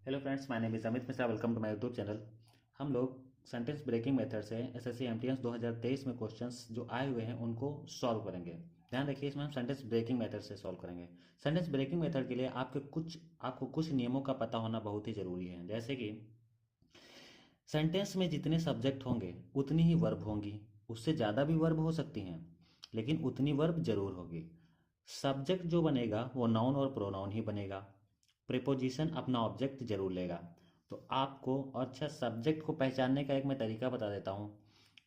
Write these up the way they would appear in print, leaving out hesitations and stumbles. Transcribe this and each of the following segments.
Hello friends, my name is Amit Mishra. Welcome to my YouTube channel. हम लोग sentence breaking method से SSC MTS 2023 में questions जो आए हुए हैं उनको सॉल्व करेंगे। ध्यान रखिए, इसमें हम सेंटेंस ब्रेकिंग मेथड से सॉल्व करेंगे। सेंटेंस ब्रेकिंग मेथड के लिए आपको कुछ नियमों का पता होना बहुत ही ज़रूरी है। जैसे कि सेंटेंस में जितने सब्जेक्ट होंगे उतनी ही वर्ब होंगी, उससे ज़्यादा भी वर्ब हो सकती हैं, लेकिन उतनी वर्ब जरूर होगी। सब्जेक्ट जो बनेगा वो नाउन और प्रोनाउन ही बनेगा। प्रीपोजिशन अपना ऑब्जेक्ट जरूर लेगा। तो आपको अच्छा सब्जेक्ट को पहचानने का एक मैं तरीका बता देता हूँ।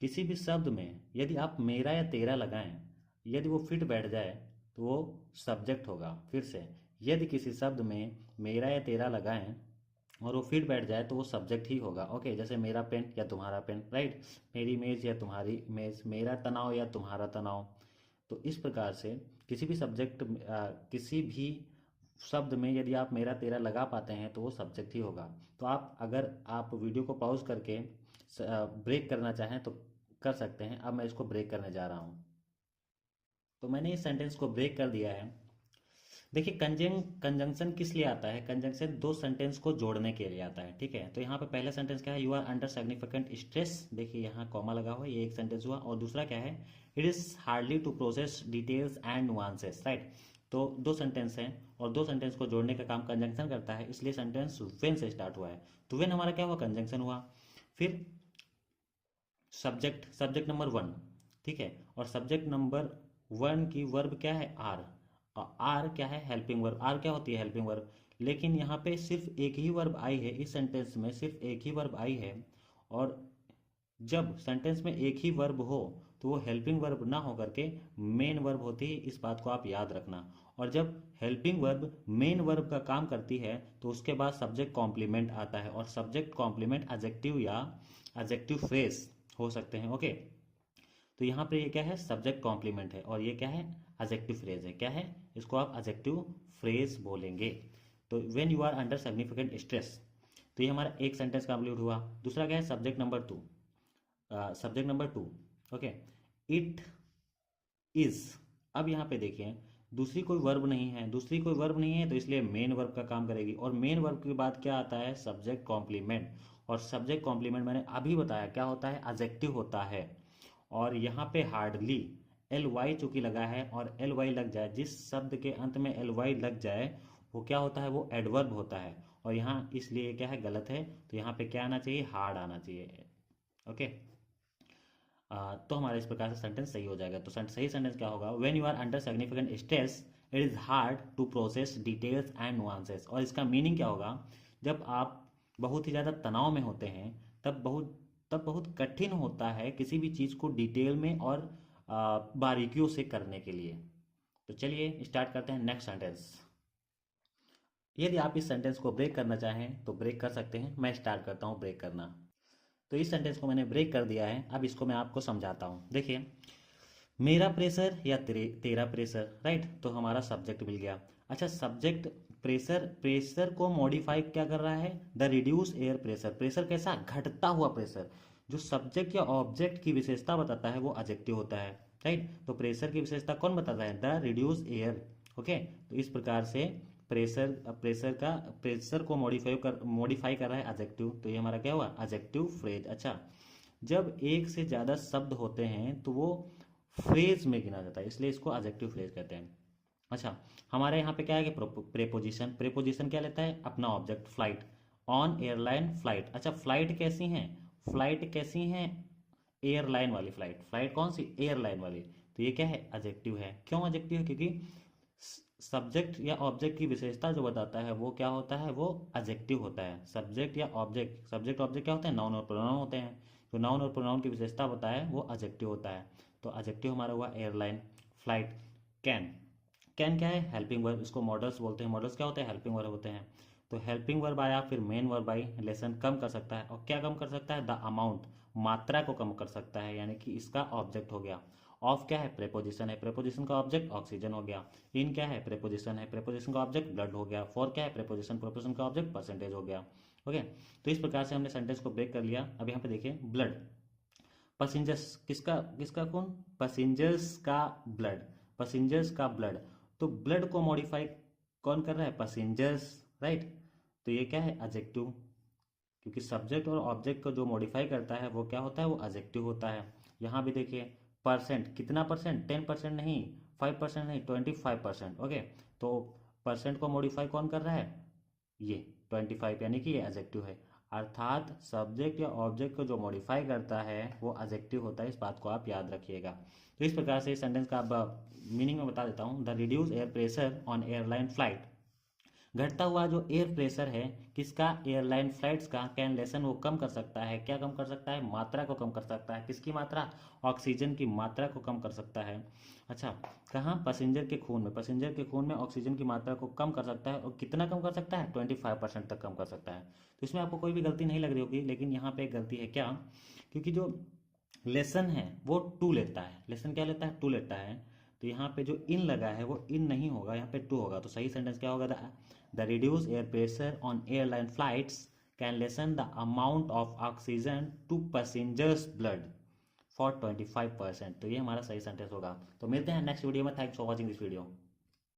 किसी भी शब्द में यदि आप मेरा या तेरा लगाएं, यदि वो फिट बैठ जाए तो वो सब्जेक्ट होगा। फिर से, यदि किसी शब्द में मेरा या तेरा लगाएं और वो फिट बैठ जाए तो वो सब्जेक्ट ही होगा। ओके, जैसे मेरा पेन या तुम्हारा पेन, राइट। मेरी मेज या तुम्हारी मेज, मेरा तनाव या तुम्हारा तनाव। तो इस प्रकार से किसी भी किसी भी शब्द में यदि आप मेरा तेरा लगा पाते हैं तो वो सब्जेक्ट ही होगा। तो अगर आप वीडियो को पॉज करके ब्रेक करना चाहें तो कर सकते हैं। अब मैं इसको ब्रेक करने जा रहा हूँ। तो मैंने इस सेंटेंस को ब्रेक कर दिया है। देखिए, कंजंक्शन किस लिए आता है? कंजंक्शन दो सेंटेंस को जोड़ने के लिए आता है, ठीक है। तो यहाँ पे पहला सेंटेंस क्या है? You are under significant stress. देखिए यहाँ कॉमा लगा हुआ है, ये एक सेंटेंस हुआ। और दूसरा क्या है? It is hardly to process details and nuances, right. तो दो सेंटेंस हैं और दो सेंटेंस को जोड़ने का काम कंजंक्शन करता है, इसलिए सेंटेंस वेन से स्टार्ट हुआ है। तो वेन हमारा क्या हुआ? कंजंक्शन हुआ। फिर सब्जेक्ट नंबर वन, ठीक है। और सब्जेक्ट नंबर वन की वर्ब क्या है? आर। और आर क्या है? Helping verb. आर क्या होती है? Helping verb. लेकिन यहाँ पे सिर्फ एक ही वर्ब आई है, इस सेंटेंस में सिर्फ एक ही वर्ब आई है। और जब सेंटेंस में एक ही वर्ब हो तो वो हेल्पिंग वर्ब ना हो करके मेन वर्ब होती है, इस बात को आप याद रखना। और जब हेल्पिंग वर्ब मेन वर्ब का काम करती है तो उसके बाद सब्जेक्ट कॉम्प्लीमेंट आता है। और सब्जेक्ट कॉम्प्लीमेंट एडजेक्टिव या एडजेक्टिव फ्रेज हो सकते हैं। ओके, तो यहाँ पे ये क्या है? सब्जेक्ट कॉम्प्लीमेंट है। और ये क्या है? एडजेक्टिव फ्रेज है। क्या है? इसको आप एडजेक्टिव फ्रेज बोलेंगे। तो when you are under significant stress, तो ये हमारा एक सेंटेंस कंप्लीट हुआ। दूसरा क्या है? Subject number two. Subject number two, okay. It is. अब यहाँ पे देखिए, दूसरी कोई वर्ब नहीं है तो इसलिए मेन वर्ब का काम करेगी। और मेन वर्ब के बाद क्या आता है? Subject complement. और सब्जेक्ट कॉम्प्लीमेंट मैंने अभी बताया क्या होता है? एडजेक्टिव होता है। और यहाँ पे हार्डली एल वाई चूंकि लगा है, और एल वाई लग जाए, जिस शब्द के अंत में एल वाई लग जाए वो क्या होता है? वो एडवर्ब होता है। और यहाँ इसलिए क्या है? गलत है। तो यहाँ पे क्या आना चाहिए? हार्ड आना चाहिए। ओके, तो हमारा इस प्रकार से सेंटेंस सही हो जाएगा। तो सही सेंटेंस क्या होगा? When you are under significant stress it is hard to process details and nuances. और इसका मीनिंग क्या होगा? जब आप बहुत ही ज़्यादा तनाव में होते हैं तब बहुत कठिन होता है किसी भी चीज़ को डिटेल में और बारीकियों से करने के लिए। तो चलिए स्टार्ट करते हैं नेक्स्ट सेंटेंस। यदि आप इस सेंटेंस को ब्रेक करना चाहें तो ब्रेक कर सकते हैं। मैं स्टार्ट करता हूँ ब्रेक करना। तो इस सेंटेंस को मैंने ब्रेक कर दिया है। अब इसको मैं आपको समझाता हूँ। देखिए, मेरा प्रेशर या तेरा प्रेशर, राइट। तो हमारा सब्जेक्ट मिल गया। अच्छा, सब्जेक्ट प्रेशर को मॉडिफाई क्या कर रहा है? The reduce air pressure. Pressure कैसा? घटता हुआ प्रेशर। जो सब्जेक्ट या ऑब्जेक्ट की विशेषता बताता है वो एडजेक्टिव होता है, राइट। तो प्रेशर की विशेषता कौन बताता है? The reduce air. ओके, तो इस प्रकार से प्रेशर प्रेशर को मॉडिफाई कर रहा है एडजेक्टिव। तो ये हमारा क्या हुआ? Adjective phrase. अच्छा, जब एक से ज्यादा शब्द होते हैं तो वो फ्रेज में गिना जाता है, इसलिए इसको एडजेक्टिव फ्रेज कहते हैं। अच्छा, हमारे यहाँ पे क्या है कि प्रेपोजिशन। प्रेपोजिशन क्या लेता है? अपना object. Flight, on airline flight. अच्छा, फ्लाइट कैसी हैं? फ्लाइट कैसी हैं? एयरलाइन वाली फ्लाइट। फ्लाइट कौन सी? एयरलाइन वाली। तो ये क्या है? एडजेक्टिव है। क्यों एडजेक्टिव है? क्योंकि सब्जेक्ट या ऑब्जेक्ट की विशेषता जो बताता है वो क्या होता है? वो एडजेक्टिव होता है। सब्जेक्ट ऑब्जेक्ट क्या होते हैं? नाउन और प्रोनाउन होते हैं। जो नाउन और प्रोनाउन की विशेषता बताता है वो एडजेक्टिव होता है। तो एडजेक्टिव हमारा हुआ एयरलाइन, फ्लाइट। कैन, कैन क्या है? Helping verb. इसको मॉडल्स बोलते हैं। मॉडल्स क्या होते हैं? हेल्पिंग वर्ब होते हैं। तो हेल्पिंग वर्ब आया, फिर मेन वर्ब आई। लेसन कम कर सकता है। और क्या कम कर सकता है? द अमाउंट, मात्रा को कम कर सकता है, यानी कि इसका ऑब्जेक्ट हो गया। ऑफ क्या है? प्रेपोजिशन है। प्रेपोजिशन का ऑब्जेक्ट ऑक्सीजन हो गया। इन क्या है? प्रेपोजिशन है। प्रेपोजिशन का ऑब्जेक्ट ब्लड हो गया। फॉर क्या है? प्रेपोजिशन। प्रेपोजिशन का ऑब्जेक्ट परसेंटेज हो गया। ओके, तो इस प्रकार से हमने सेंटेंस को ब्रेक कर लिया। अब यहाँ पे देखिए, ब्लड, पैसेंजर्स, किसका किसका कौन? पैसेंजर्स का ब्लड। पैसेंजर्स का ब्लड। तो ब्लड को मॉडिफाई कौन कर रहा है? Passengers, right. तो ये क्या है, एडजेक्टिव, क्योंकि सब्जेक्ट और ऑब्जेक्ट को जो मॉडिफाई करता है वो क्या होता है, वो एडजेक्टिव होता है। यहाँ भी देखिए, परसेंट, कितना परसेंट, 10% नहीं, 5% नहीं, 25%। ओके, तो परसेंट को मॉडिफाई कौन कर रहा है, ये 25, यानी कि ये एडजेक्टिव है। अर्थात सब्जेक्ट या ऑब्जेक्ट को जो मॉडिफाई करता है वो एडजेक्टिव होता है, इस बात को आप याद रखिएगा। तो इस प्रकार से इस सेंटेंस का अब मीनिंग में बता देता हूँ। The reduce air pressure on airline flight, घटता हुआ जो एयर प्रेशर है किसका, एयरलाइन फ्लाइट्स का, कैन लेसन वो कम कर सकता है, क्या कम कर सकता है, मात्रा को कम कर सकता है। किसकी मात्रा, ऑक्सीजन की मात्रा को कम कर सकता है। अच्छा, कहाँ, पैसेंजर के खून में, पैसेंजर के खून में ऑक्सीजन की मात्रा को कम कर सकता है। और कितना कम कर सकता है, 25% तक कम कर सकता है। तो इसमें आपको कोई भी गलती नहीं लग रही होगी, लेकिन यहाँ पे एक गलती है, क्या, क्योंकि जो लेसन है वो टू लेता है, लेसन क्या लेता है, टू लेता है। तो यहाँ पे जो इन लगा है वो इन नहीं होगा, यहाँ पे टू होगा। तो सही सेंटेंस क्या होगा, the reduce air pressure on airline flights can lessen the amount of oxygen to passengers blood for 25%। तो ये हमारा सही सेंटेंस होगा। तो मिलते हैं नेक्स्ट वीडियो में। Thanks for watching this video.